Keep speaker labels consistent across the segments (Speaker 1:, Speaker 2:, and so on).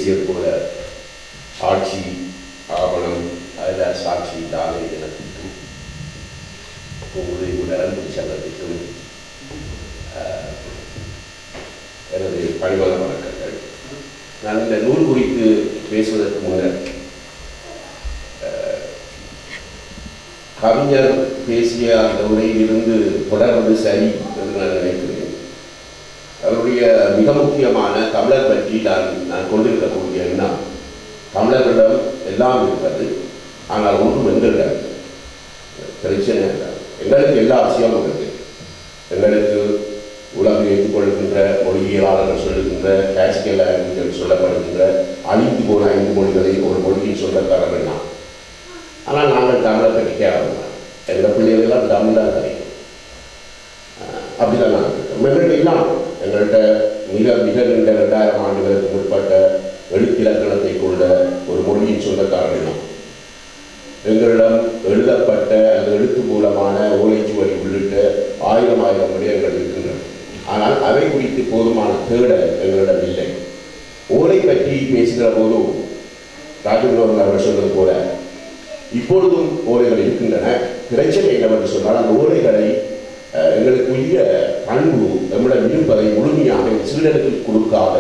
Speaker 1: பேசியது போல ஆட்சி ஆவணம் அதில் சாட்சி தானே எனக்கும் உங்களுடைய நலன்பு சங்கத்திற்கும் எனது பணிவான வணக்கங்கள். நான் இந்த நூல் குறித்து பேசுவதற்கு முன்னர் கவிஞர் பேசிய அந்த உரையிலிருந்து தொடர்வது சரி என்று நான் நினைக்கிறேன். அவருடைய மிக முக்கியமான தமிழர் பற்றி நான் கொண்டிருக்கக்கூடிய எண்ணம், தமிழர்களிடம் எல்லாம் இருப்பது, ஆனால் ஒன்றும் எங்களிடம் பிரச்சனை இல்லை. எங்களுக்கு எல்லா அவசியமும் இருக்கு. எங்களுக்கு உலகம் ஏற்றுக்கொள்கின்ற மொழியியலாளர்கள் சொல்லுகின்ற கிளாசிக்கல் லாங்குவேஜ் சொல்லப்படுகின்ற அழிந்து போன 5 மொழிகளில் ஒரு மொழியை சொல்லக்காரர் வேண்டாம். ஆனால் நாங்கள் தமிழை பற்றி கேட்கலாம். எங்கள் பிள்ளைகளெல்லாம் தமிழ் தான் தெரியும். அப்படிதான் நாங்கள் எங்கள்கிட்ட இல்லாமல் எங்கள்கிட்ட மிக மிக நீண்ட 2000 ஆண்டுகளுக்கு முற்பட்ட எழுத்திலக்கணத்தை கொண்ட ஒரு மொழியின் சொந்தக்காரர்கள். எங்களிடம் எழுதப்பட்ட அந்த எழுத்து மூலமான ஓலைச்சுவடி உள்ளிட்ட 1000 விடயங்கள் இருக்கின்றன. ஆனால் அவை குறித்து போதுமான தேடல் எங்களிடம் இல்லை. ஓலை பற்றி பேசுகிற போதும் ராஜேந்திரன் அவர்கள் சொன்னது போல இப்பொழுதும் ஓலைகள் இருக்கின்றன. பிரச்சனை என்னவென்று சொன்னால் அந்த ஓலைகளை எங்களுக்குரிய பண்பு நம்மிடம் இருப்பதை முழுமையாக சீடனுக்கு கொடுக்காத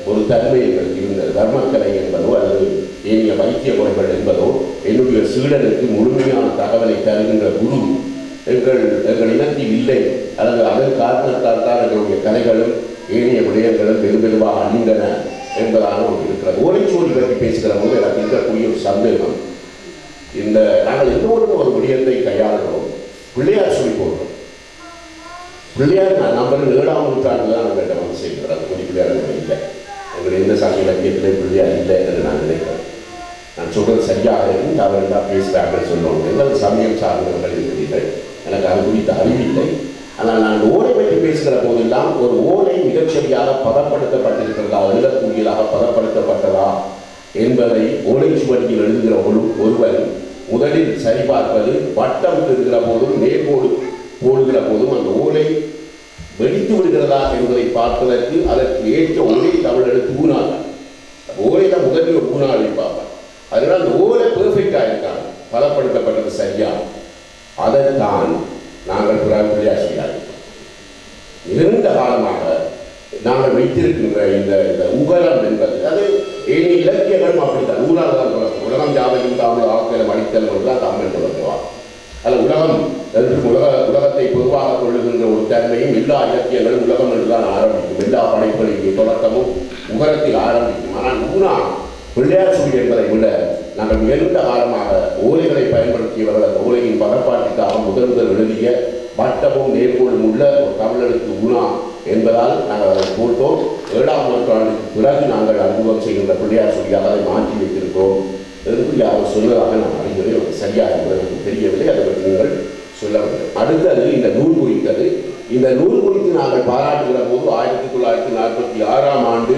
Speaker 1: ஒரு தன்மை எங்களுக்கு இருந்தது. தர்மக்கலை என்பதோ அல்லது ஏனைய வைத்திய முறைகள் என்பதோ என்னுடைய சீடனுக்கு முழுமையான தகவலை தருகின்ற குரு எங்கள் இனத்தில் இல்லை. அல்லது அதன் காரணத்தால் தான் எங்களுடைய கலைகளும் ஏனைய விடயங்களும் வெகுவாக அழிந்தன என்பதாக ஒன்று இருக்கிறது. ஓலைச்சுவடி பற்றி பேசுகிற போது எனக்கு இருக்கக்கூடிய ஒரு சந்தேகம், இந்த நாங்கள் எல்லோரும் ஒரு விடயத்தை கையாளுகிறோம். பிள்ளையார் சொல்லி போடுறோம். பிள்ளையார் நான் நம்பர் 7ஆம் நூற்றாண்டு தான் நாங்கள் வந்து செய்கிறோம். கொஞ்சம் பிள்ளையார் இல்லை, எங்கள் எந்த சாமி இலக்கியத்திலே பிள்ளையார் இல்லை என்று நான் நினைக்கிறேன். நான் சொல்கிறது சரியாக இருந்து அவர் தான் பேசுகிறார்கள் சொல்லுவாங்க. எங்கள் சமயம் சார்ந்தவர்கள் இருக்கிறீர்கள், எனக்கு அது குறித்த அறிவில்லை. ஆனால் நான் ஓலை பற்றி பேசுகிற போதெல்லாம் ஒரு ஓலை மிகச்சரியாக பதப்படுத்தப்பட்டிருக்கிறதா, எழுதக்கூடியதாக பதப்படுத்தப்பட்டதா என்பதை ஓலைச்சுவடியில் எழுதுகிற ஒருவர் முதலில் சரிபார்ப்பது, வட்டம் இருக்கிற போதும் நேர்கோடு போடுகிற போதும் அந்த ஓலை வெடித்து விடுகிறதா என்பதை பார்ப்பதற்கு அதற்கு ஏற்ற ஒரே தமிழ் எழுத்து ஊனாக, ஓலையில் முதலில் ஒரு ஊனாவை பார்ப்பார். அதனால் அந்த ஓலை பெர்ஃபெக்டாக இருக்காங்க, பலப்படுத்தப்பட்டது சரியா. அதைத்தான் நாங்கள் பிள்ளையார் செய்யார்கள். நீண்ட காலமாக நாங்கள் வைத்திருக்கின்ற இந்த உகரம் என்பது அது ஏனி இலக்கியங்களும் அப்படித்தான். ஊராக தான் தொடங்கும். உலகம் யாவையும் தமிழ் ஆக்கலம் அடித்தல் என்றால் தமிழ் தொடங்குவார். அதில் உலகம் என்று உலகத்தை பொதுவாக கொள்ளுகின்ற ஒரு தன்மையும் எல்லா இலக்கியங்களும் உலகம் என்றுதான் ஆரம்பிக்கும். எல்லா படைப்புகளின் தொடக்கமும் உகரத்தில் ஆரம்பிக்கும். ஆனால் ஊனா பிள்ளையார் சுழி என்பதை விட நாங்கள் நீண்ட காலமாக ஓலைகளை பயன்படுத்தியவர்கள் அந்த ஓலையின் பதப்பாட்டிற்காக முதல் எழுதிய வட்டமும் நேர்கோளும் உள்ள ஒரு தமிழருக்கு ஊனா என்பதால் நாங்கள் அதை போட்டோம். 7ஆம் நூற்றாண்டுக்கு பிறகு நாங்கள் அறிமுகம் செய்கின்ற பிள்ளையார் சுழியாக அதை மாற்றி வைத்திருக்கிறோம் என்று யாரும் சொல்வதாக நான் அறிகிறேன். சரியாக என்பதற்கு தெரியவில்லை, அதை பற்றி நீங்கள் சொல்லவில்லை. அடுத்தது இந்த நூல் குறித்தது. இந்த நூல் குறித்து நாங்கள் பாராட்டுகிற போது 1946ஆம் ஆண்டு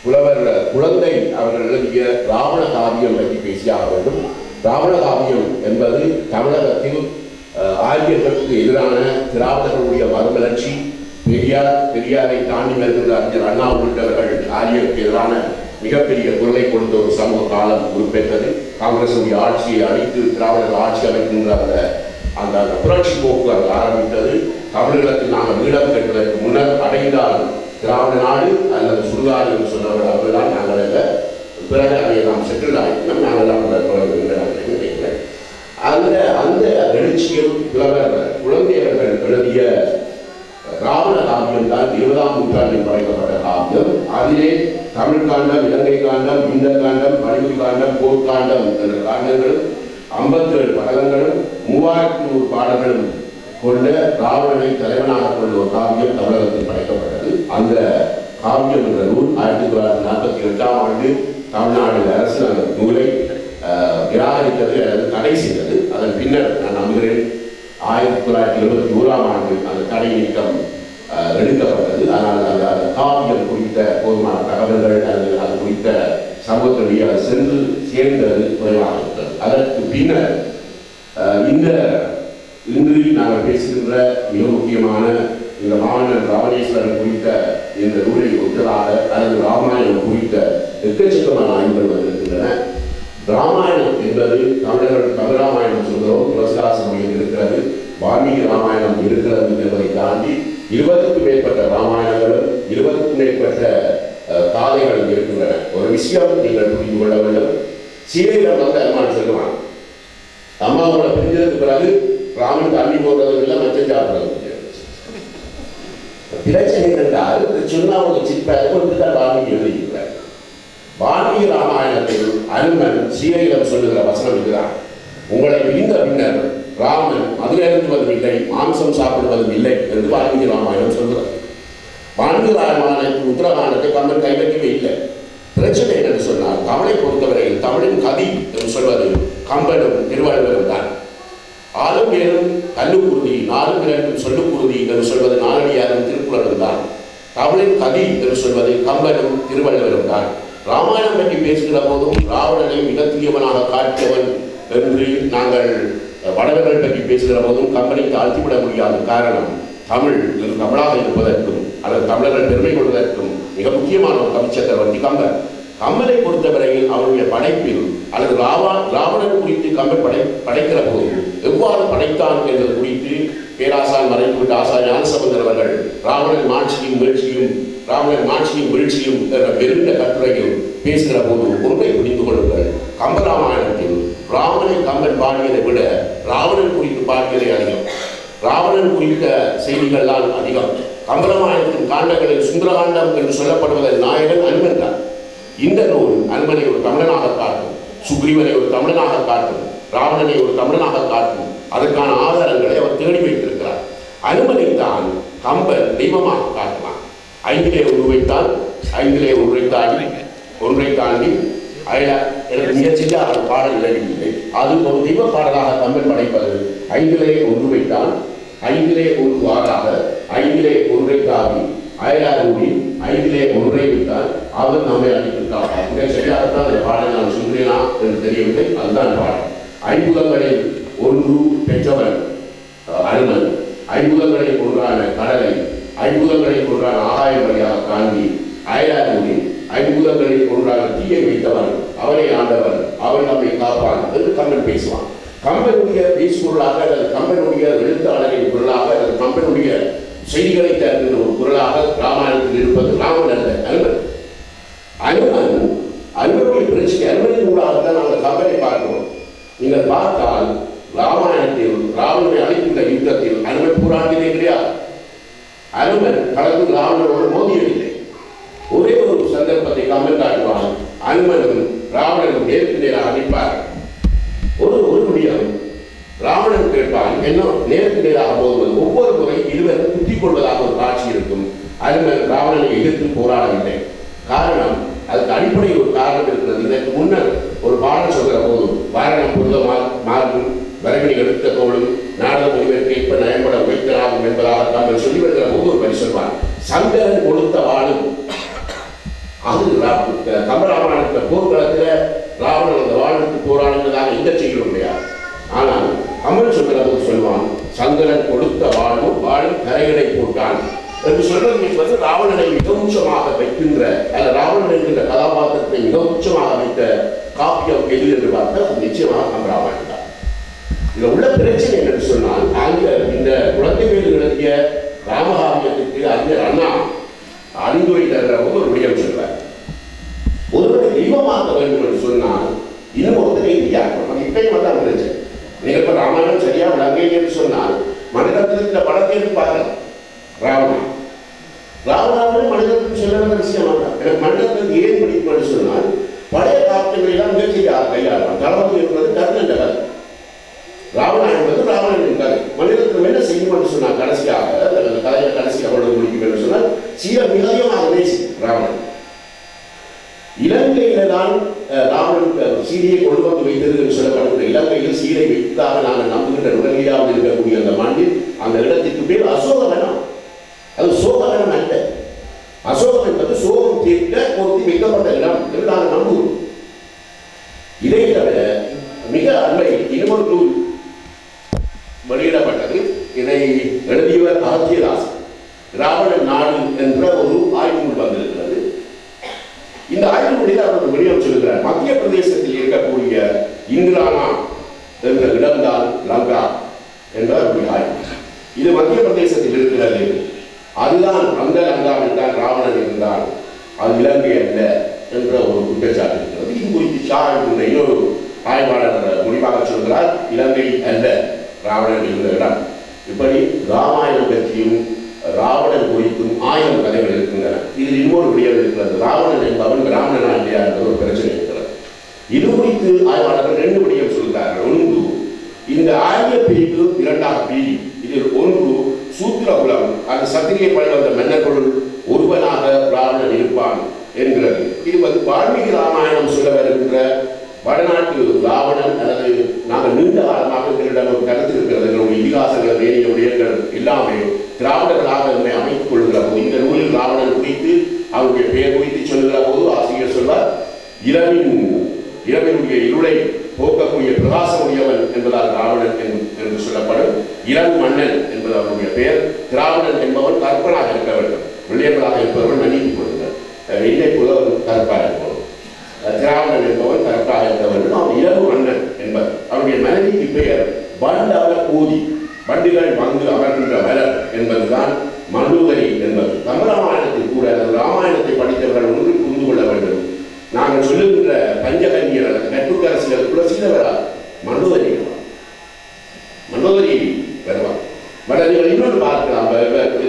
Speaker 1: புலவர் குழந்தை அவர்கள் எழுதிய ராவண காவியம் பற்றி பேசியாக வேண்டும். ராவண காவியம் என்பது தமிழகத்தில் ஆரியர்களுக்கு எதிரான திராவிடர்களுடைய மறுமலர்ச்சி, பெரியாரை தாண்டி வருகின்ற அறிஞர் அண்ணா உள்ளிட்டவர்கள் ஆரியருக்கு எதிரான மிகப்பெரிய குரலை கொடுத்த ஒரு சமூக காலம் உருப்பெற்றது. காங்கிரசுடைய ஆட்சியை அழித்து திராவிடர்கள் ஆட்சி அமைக்கின்ற அந்த புரட்சி போக்கு அங்கு ஆரம்பித்தது. தமிழகத்தில் நாங்கள் ஈழம் பெற்றதற்கு முன்னர் அடைந்தால் திராவிட நாடு அல்லது சுடுகாடு என்று சொன்னவர்கள் அவர்கள்தான். நாங்கள் அல்ல, பிறகு அதை நாம் செட்டில் ஆகினோம். நாங்கள் நினைக்கிறேன். அந்த எழுச்சியில் புலவர் குழந்தையர்கள் எழுதிய ராவண காவியம் தான் 20ஆம் நூற்றாண்டில் படைக்கப்பட்ட காவியம். அதிலே தமிழ் காண்டம், இலங்கை காண்டம், இந்த காண்டம், மணிபுரி காண்டம், போர்க்காண்டம் என்ற காண்டங்களும் 57 படலங்களும் 3000 பாடல்களும் கொண்ட ராவணனை தலைவனாக கொண்ட ஒரு காவியம் தமிழகத்தில் படைக்கப்பட்டது. அந்த காவியம் என்ற நூல் 1948ஆம் ஆண்டு தமிழ்நாடு அரசு அந்த நூலை நிராகரித்தது அல்லது தடை செய்தது. அதன் பின்னர் நான் நம்புகிறேன் 1971ஆம் ஆண்டு அந்த தடை நீக்கம் எடுக்கப்பட்டது. ஆனால் அந்த காவியம் குறித்த போதுமான தகவல்கள் அல்லது அது குறித்த சமூகத்தினுடைய சென்று சேர்ந்தது குறைவாக இருக்கிறது. அதற்கு பின்னர் இன்று நாங்கள் பேசுகின்ற மிக முக்கியமான இந்த மாமன்னன் ராவணேஸ்வரன் குறித்த இந்த நூலை ஒத்ததாக அல்லது ராமாயணம் குறித்த எக்கச்சக்கமான ஆய்வுகள் வந்திருக்கின்றன. ராமாயணம் என்பது தமிழர்கள் தமிழராமாயணம் சொல்கிறோம், துளசிதாசன் இருக்கிறது, வால்மீகி ராமாயணம் இருக்கிறது என்பதை தாண்டி 20க்கும் மேற்பட்ட ராமாயணங்களும் 20க்கும் மேற்பட்ட காதைகளும் இருக்கின்றன. ஒரு விஷயம் நீங்கள் புரிந்து கொள்ள வேண்டும். சீதையிடம் வந்து அனுமான் சொல்லுவான், அம்மாவோட பிரிஞ்சதுக்கு பிறகு ராமன் தண்ணி போடுறதும் இல்லை, மச்சம் சாப்பிடுறதும் இல்லை. பிரச்சனை என்றால் சொன்ன ஒரு சிற்பாக வால்மீகி எழுதியிருக்கிறார். வால்மீகி ராமாயணத்தில் அனுமன் சீதையிடம் சொல்லுகிற வசனம் இதுதான், உங்களை பிரிந்த பின்னர் ராமன் மதுரேறுவதும் இல்லை, மாம்சம் சாப்பிடுவதும் இல்லை என்று வால்மீகி ராமாயணம் சொல்கிறார். வால்மீகி ராமாயணத்தின் உத்தரகாண்டத்தை கம்பன் கைப்பற்றவே இல்லை. பிரச்சனை என்று சொன்னால் தமிழை பொறுத்தவரையில் தமிழின் கதி என்று சொல்வது கம்பனும் திருவள்ளுவரும் தான். ஆளும் பேரும் கல்லுக்குருதி, நாலும் பேரும் சொல்லுக்குருதி என்று சொல்வது நாலடியாரும் திருக்குறளும் தான். தமிழின் கதி என்று சொல்வது கம்பனும் திருவள்ளுவரும் தான். ராமாயணம் பற்றி பேசுகிற போதும் ராவணனை மிக தீயவனாக காட்டியவன் என்று நாங்கள் வடவர்கள் பற்றி பேசுகிற போதும் கம்பனை தாழ்த்திவிட முடியாத காரணம் தமிழ் தமிழாக இருப்பதற்கும் அல்லது தமிழர்கள் பெருமை கொள்வதற்கும் மிக முக்கியமான ஒரு கவிச்சக்கரவர்த்தி கம்பன். கம்பனை பொறுத்தவரையில் அவருடைய படைப்பில் அல்லது ராவணன் குறித்து கம்பன் படைக்கிற போது எவ்வாறு படைத்தான் என்பது குறித்து பேராசான் மறைந்துவிட்ட ஆசா ஞானசம்பந்தர் அவர்கள் ராவணன் மாட்சியும் வீழ்ச்சியும் என்ற பெருந்த கட்டுரையில் பேசுகிற போது பொறுமை புரிந்து கொள்ளுங்கள். கம்பராமாயணத்தில் ராவணனை கம்பன் பாடியதை விட ராவணன் குறித்து பாடியதை அதிகம், ராவணன் குறித்த செய்திகள் தான் அதிகம். கம்பராமாயணத்தின் காண்டங்களில் சுந்தரகாண்டம் என்று சொல்லப்படுவதன் நாயகன் அனுமன் தான். இந்த நூல் அனுமனை ஒரு தமிழனாக காட்டும், சுக்ரீவனை ஒரு தமிழனாக காட்டும், ராவணனை ஒரு தமிழனாக காட்டும். அதற்கான ஆதாரங்களை அவர் தேடி வைத்திருக்கிறார். அனுமனை தான் கம்பன் தெய்வமாக காட்டலாம். 5 உருவைத்தான் 5 ஒன்றை தாண்டி முயற்சிக்கு அவர் பாடல் இல்லை. அது ஒரு தெய்வ பாடலாக கம்பன் படைப்பது 5 ஒன்றுவைத்தான் 5 ஒரு வாராக 5 ஒன்றை தாவி அயலாரூடி 5 ஒன்றை விட்டால் அவர் நம்மை அளித்திருக்கார். மிக சரியாகத்தான் அந்த பாடலை நான் சொல்கிறேனா என்று தெரியவில்லை. அதுதான் பாடல். 5 ஒன்று பெற்றவன் அனுமன், 5 ஒன்றான கடலை 5 ஒன்றான ஆகாய வழியாக தாண்டி அயலாரூடி 5 ஒன்றான தீயை வைத்தவன், அவனை ஆண்டவன், அவன் நம்மை காப்பான் என்று கம்பன் பேசுவான். கம்பனுடைய பேசுபொருளாக அல்லது கம்பனுடைய எழுத்தாளரின் பொருளாக அல்லது கம்பனுடைய செய்திகளை தருகின்ற ஒரு பொருளாக ராமாயணத்தில் இருப்பது ராமன் அல்ல, அனுமன். அனுமனுடைய பிரச்சனை அனுமனின் ஊடாகத்தான் நாங்கள் கம்பனை பார்க்கிறோம். நீங்கள் பார்த்தால் ராமாயணத்தில் ராவணனை அழைக்கின்ற யுத்தத்தில் அனுமன் போராடியதே கிடையாது. அனுமன் கலந்து ராவணனோடு மோதியதில்லை. ஒரே ஒரு சந்தர்ப்பத்தை கம்பன் காட்டுவான். அனுமனும் ராவணனும் நேருக்கு நேராக அழைப்பார்கள். ஒரு முடியும் ராவணன் கேட்பான், என்ன நேருக்கு நேராக போதுவது, ஒவ்வொரு முறை இருவரும் குத்திக் கொள்வதாக ஒரு காட்சி இருக்கும். அனுமன் ராவணனை எதிர்த்து போராடவில்லை. காரணம், அதுக்கு அடிப்படை ஒரு காரணம் இருக்கிறது. இதற்கு முன்னர் ஒரு பாடல் சொல்கிற போதும் வாரணம் பொருத மாறும் வரவினை எடுத்த தோளும் நாடக முடிவிற்கு கேட்ப நயம்பட வைத்தலாகும் என்பதாக தாங்கள் சொல்லி வருகிற போது ஒரு பரி சொல்வார். சங்கரன் கொடுத்த வாழும் அது கம்பராமாயணத்தில் போர்க்களத்தில் ராவணன் அந்த வாழ்வுக்கு போராடுவதாக எந்த செய்யும் கிடையாது. ஆனால் கம்பன் சொல்கிற போது சொல்வான், சங்கரன் கொடுத்த வாழும் கரைகளை போட்டான் என்று சொல்றது என்பது ராவணனை மிக உச்சமாக வைக்கின்ற அல்ல, ராவணன் என்கின்ற கதாபாத்திரத்தை மிக உச்சமாக வைத்த காப்பியம் எது என்று பார்த்தால் அது நிச்சயமாக கம்பராமாயணம் தான். இதில் உள்ள பிரச்சனை என்று சொன்னால், இந்த குழந்தைவேலு எழுதிய ராமகாவியத்துக்கு அறிஞர் அண்ணா அறிந்துரை தருகிற போது ஒரு விடயம் சொல்வார். ஒருவரை தெய்வமாக்க வேண்டும் என்று சொன்னால் இன்னும் ஒருத்தர் எதிரியாக்கணும். அது இப்பயும் தான் பிரச்சனை. நீங்கள் இப்போ ராமாயணம் சரியா விளங்கை என்று சொன்னால் மனிதத்தில் இந்த படத்தை எடுத்து பார்க்கலாம். ராவணாவில் மனிதத்தில் சொல்ல வேண்டிய விஷயம் தான். எனக்கு மனிதத்தில் ஏன் பிடிக்கும் என்று சொன்னால் பழைய காப்பியங்களெல்லாம் முயற்சியாக கையாளலாம். தளபதி இருக்கிறது கர்ணன் கதை, ராவணா என்பது ராவணனின் கதை. மனிதத்தில் என்ன செய்யும் என்று சொன்னால் கடைசியாக அந்த கதையை கடைசி அவ்வளவு முடிக்கும் என்று சொன்னால் சீர மிகவும் நேசி ராவணன். இலங்கையில தான் ராவணன் சீரையை கொண்டு வந்து வைத்தது என்று சொல்லப்படுகிற இலங்கையில் சீரை வைத்ததாக நாங்கள் நம்புகின்ற உடனடியாக இருக்கக்கூடிய அந்த மண்ணில் அந்த இடத்திற்கு பேர் அசோகவனம். அது சோகவனம் அல்ல. அசோகம் என்பது சோகம் தீர்க்க ஒருத்தி வைக்கப்பட்ட இடம் என்று நாங்கள் நம்புகிறோம். இதை தவிர மிக அண்மை இன்னொரு நூல் வெளியிடப்பட்டது. இதை எழுதியவர் அகத்தியதாசன். பிரதேசத்தில் இருக்கிறது. அதுதான் அந்த லங்காவில் தான் ராவணன் இருந்தான், அது இலங்கை அல்ல என்ற ஒரு குற்றச்சாட்டு இருக்கிறது. இது குறித்து ஷா என்ற இன்னொரு ஆய்வாளர் முடிவாக சொல்கிறார், இலங்கை அல்ல ராவணன் இருந்த இடம். இப்படி ராமாயணம் பற்றியும் ராவணன் குறித்தும் 1000 கதைகள் இருக்கின்றன. இதில் இன்னொரு விடயம் இருக்கிறது, ராவணன் என்பவன் பிராமணனா இல்லையா என்ற ஒரு பிரச்சனை இருக்கிறது. இது குறித்து ஆய்வாளர்கள் 2 விடயம் சொல்கிறார்கள். ஒன்று, இந்த ஆரிய பிரிவு 2ஆக பிரிவு. இதில் ஒன்று சூத்திரகுலம், அது சத்திரிய பழி வந்த மன்னர்களுள் ஒருவனாக ராவணன் இருப்பான் என்கிறது. இது வால்மீகி ராமாயணம் சொல்ல வருகின்ற வடநாட்டு ராவணன் அல்லது நாங்கள் நீண்ட காலமாக எங்களிடம் ஒரு கருத்து இருக்கிறது. எங்களுடைய இதிகாசங்கள் வேணிய விடயங்கள் எல்லாமே திராவிடர்களாக என்னை அமைத்துக் கொள்கிற போது இந்த நூலில் ராவணன் குறித்து அவருடைய பெயர் குறித்து சொல்கிற போது ஆசிரியர் சொல்வார், இரவினுடைய இருளை போக்கக்கூடிய பிரகாசமுடையவன் என்பதால் ராவணன் என்று சொல்லப்படும். இளம் மன்னன் என்பது அவருடைய பெயர். திராவிடன் என்பவன் கற்பனாக இருக்க வேண்டும், வெள்ளையர்களாக இருப்பவர்கள் மன்னித்துக் கொள்ளுங்கள், என்னை புலவன் கற்பாக இருப்பவன். திராவிடன் என்பவன் கற்பாக இருக்க வேண்டும். அவன் இரவு மன்னன் என்பது. அவருடைய மனைவிக்கு பெயர் பண்டவ ஊதி, வண்டுகள் வந்து அமர்கின்ற மலர் என்பதுதான் மண்டூதரி என்பது. கம்பராமாயணத்தில் கூட ராமாயணத்தை படித்தவர்கள் ஒன்று புரிந்து கொள்ள வேண்டும். நாங்கள் சொல்லுகின்ற பஞ்சகன்யர் அல்லது கட்டுக்கரசிகள் கூட சீதவரால் மண்டோதரி வருவார். பட் நீங்கள் இன்னொன்று பார்க்கலாம்,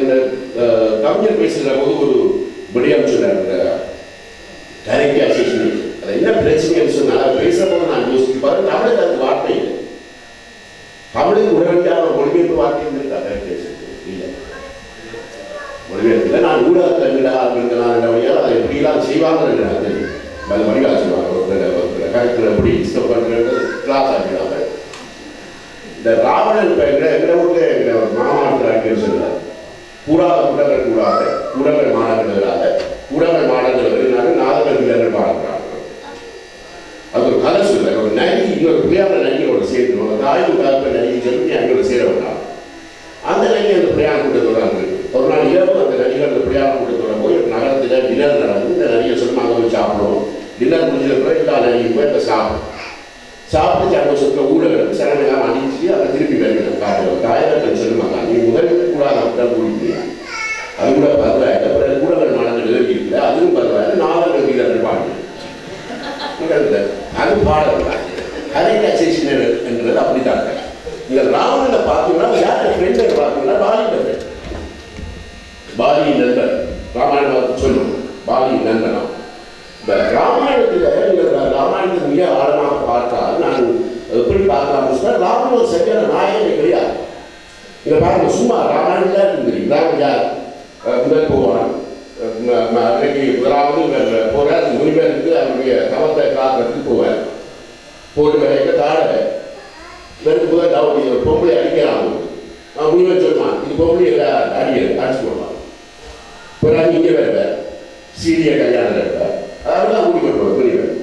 Speaker 1: இந்த கவிஞர் பேசுகிற போது ஒரு விடயம் சொன்னார், டைரக்ட் அசோசியேஷன். அது என்ன பிரச்சனைன்னு சொன்னால் பேசுகிற போது நான் யோசிச்சு பாருங்க, தமிழுக்கு அது வார்த்தை இல்லை. தமிழுக்கு உடனடியாக மொழிபெயர்ப்பு வார்த்தை இருந்திருக்கா? டைரக்ட் அசோசியேஷன் இல்லை, மொழிபெயர்ப்பில் நான் ஊடகத்தில் இருந்தனால் அதை எப்படிலாம் செய்வாங்கன்னு எனக்கு தெரியும். வடிவாக சொல்லுவாங்க, கருத்தில் எப்படி டிஸ்டர்ப் பண்ணுறது கிளாஸ் ஆகிடுவாங்க. இந்த ராவணன் இப்போ எங்களை ஊரில் எங்களை மாமாத்திராக்கியம் சொல்லுவார், கூடங்கள் மாணவர்களாக கூடங்கள் மாணவர்கள் நாதங்கள் வீரர்கள் பாடுறாங்க. அது ஒரு கதை சொல்ல, ஒரு நரி இன்னொரு பிள்ளையான நரியோட சேர்க்கணும், தாயும் கலப்ப நரியை சொல்லி அங்கோட சேர விட்டாங்க. அந்த நரி அந்த பிரயாண கூட்டத்தோட அங்கே ஒரு நாள் இரவு அந்த நரிகள் அந்த பிரயாண கூட்டத்தோட போய் நகரத்தில் டின்னர் நடந்து இந்த நரியை சொல்லி அங்கே போய் சாப்பிடுவோம். டின்னர் முடிஞ்சதுக்கு எல்லா நரியும் போய் இப்போ சாப்பிட்டு சந்தோஷத்தில் ஊழல் சனமெல்லாம் அடிச்சு அதை திருப்பி வருகிறோம். காட்டுவோம் தாயகத்தில் சொல்லுவாங்க, நீ முதலுக்கு கூடாது அப்படிதான் கூடிட்டு அது கூட பரவாயில்லை. அப்புறம் கூடங்கள் மாணவர்கள் எழுதி இருக்குல்ல, அதுவும் பரவாயில்ல. நாவல்கள் வீரர்கள் பாடுங்க அது பாடல் கரெக்ட் அசோசியேஷன் என்றது அப்படித்தான். நீங்கள் ராவணனை பார்த்தீங்கன்னா யார்கிட்ட ஃப்ரெண்டை பார்த்தீங்கன்னா பாலியின் நண்பர் ராமாயணம் சொல்லுவோம், பாலியின் நண்பனா. இந்த ராமாயணத்தில் நீங்கள் ராமாயணத்தை மிக ஆழமாக பார்த்தால் நான் எப்படி பார்க்கலாம்னு சொன்னால் ராவணன் ஒரு சரியான நாயகமே கிடையாது. இங்கே பாருங்க, சும்மா ராமாயணத்தில் இருந்துருக்கு. ராவணன் யார்? முதல் போவான் முதலாவது போகிறார், முனிவருக்கு அவருடைய தவத்தை காக்கிறதுக்கு போவார். போட்டு வேலைக்கு தாழ வெறுத்து போத டவுட், இது ஒரு பொம்பளை அடிக்கிறான். முனிவன் சொல்லுவான், இது பொம்பளை அடிச்சு போடுவான். பிறகு இங்கே வருவார், சீரிய கல்யாணம் இருப்பார். அதெல்லாம் கூட்டி கொண்டு முனிவன்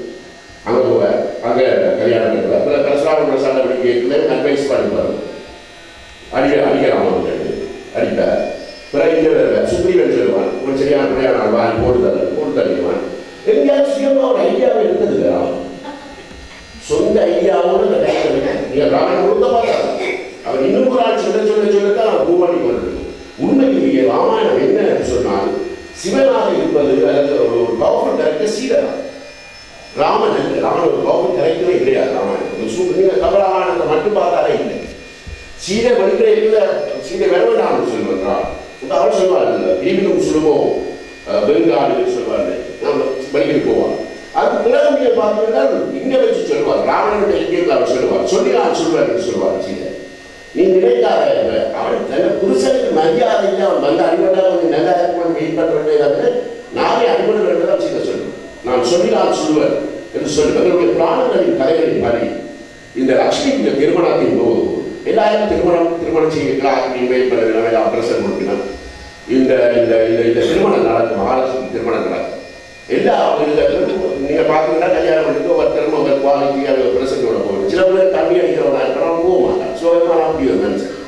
Speaker 1: அங்கே போவார், அங்கே கல்யாணம் இருப்பார். பிறகு பரசுராம சண்டை படிக்க அட்வைஸ் பண்ணிப்பார், அடிக்கிறான் அடிப்பார். பிறகு இங்கே வருவார், சுக்ரீவன் சொல்லுவான், ஒரு சரியான பிரயாணம் வாங்கி போட்டு தள்ளிடுவான். எங்கேயாவது சுயமாக ஒரு ஐடியாவே இருந்தது இல்லை. சொந்த ஐடியாவோடு இந்த டைம் நீங்கள் ராமாயணம் கொடுத்த பார்த்தாங்க. அவர் இன்னும் ஒரு ஆள் சொல்லத்தான் அவர் பூமாடி வருது. உண்மையிலேயே ராமாயணம் என்ன சொன்னால் சிவனாக இருப்பது அல்லது ஒரு பவர்ஃபுல் கேரக்டர் சீதா. ராமன் அல்ல, ராமன் ஒரு பவர்ஃபுல் கேரக்டரே கிடையாது. ராமாயணம் நீங்கள் கபராமாயணத்தை மட்டும் பார்த்தாலே இல்லை. சீதை படிக்கிற இல்லை, சீதை வேண்டாம்னு சொல்லுவார். அவர் சொல்வார், ஈவினும் சுலபம் பெங்காலி சொல்வார், நம்ம படிக்க போவார். அது உலகமையை பார்த்தீங்கன்னா இங்கே வச்சு சொல்லுவார். ராவணனுடைய இயற்கையில் அவர் சொல்லுவார், சொல்லி நான் சொல்வார் என்று சொல்வார் சீதை. நீ நினைக்காத அவன் தன்னை புருஷனுக்கு மரியாதையை அவன் வந்து அடிபட்டால் கொஞ்சம் நல்லா இருக்கும் வெயிட் பண்ணுறதே தவிர நானே அடிபட வேண்டும் சீதை சொல்லுவேன். நான் சொல்லி நான் சொல்லுவேன் என்று சொல்லுவேன். எங்களுடைய பிராணங்களின் கதைகளின் படி இந்த லட்சுமி திருமணத்தின் போது எல்லாரும் திருமணம் செய்யலாம் இன்வைட் பண்ண பிரசன் கொடுக்கணும். இந்த இந்த இந்த திருமணம் நடக்கும், மகாலட்சுமி திருமணம் நடக்கும். எல்லா நீங்கள் பார்த்தீங்கன்னா கல்யாணம் பண்ணிட்டு ஒருத்தரும் ஒரு குவாலிட்டி அது பிரசன்டோட போகணும். சில பேர் தண்ணி அடிக்கிறவனா இருக்கிறவங்க போக மாட்டான். சோகமான அப்படி ஒரு மனுஷன்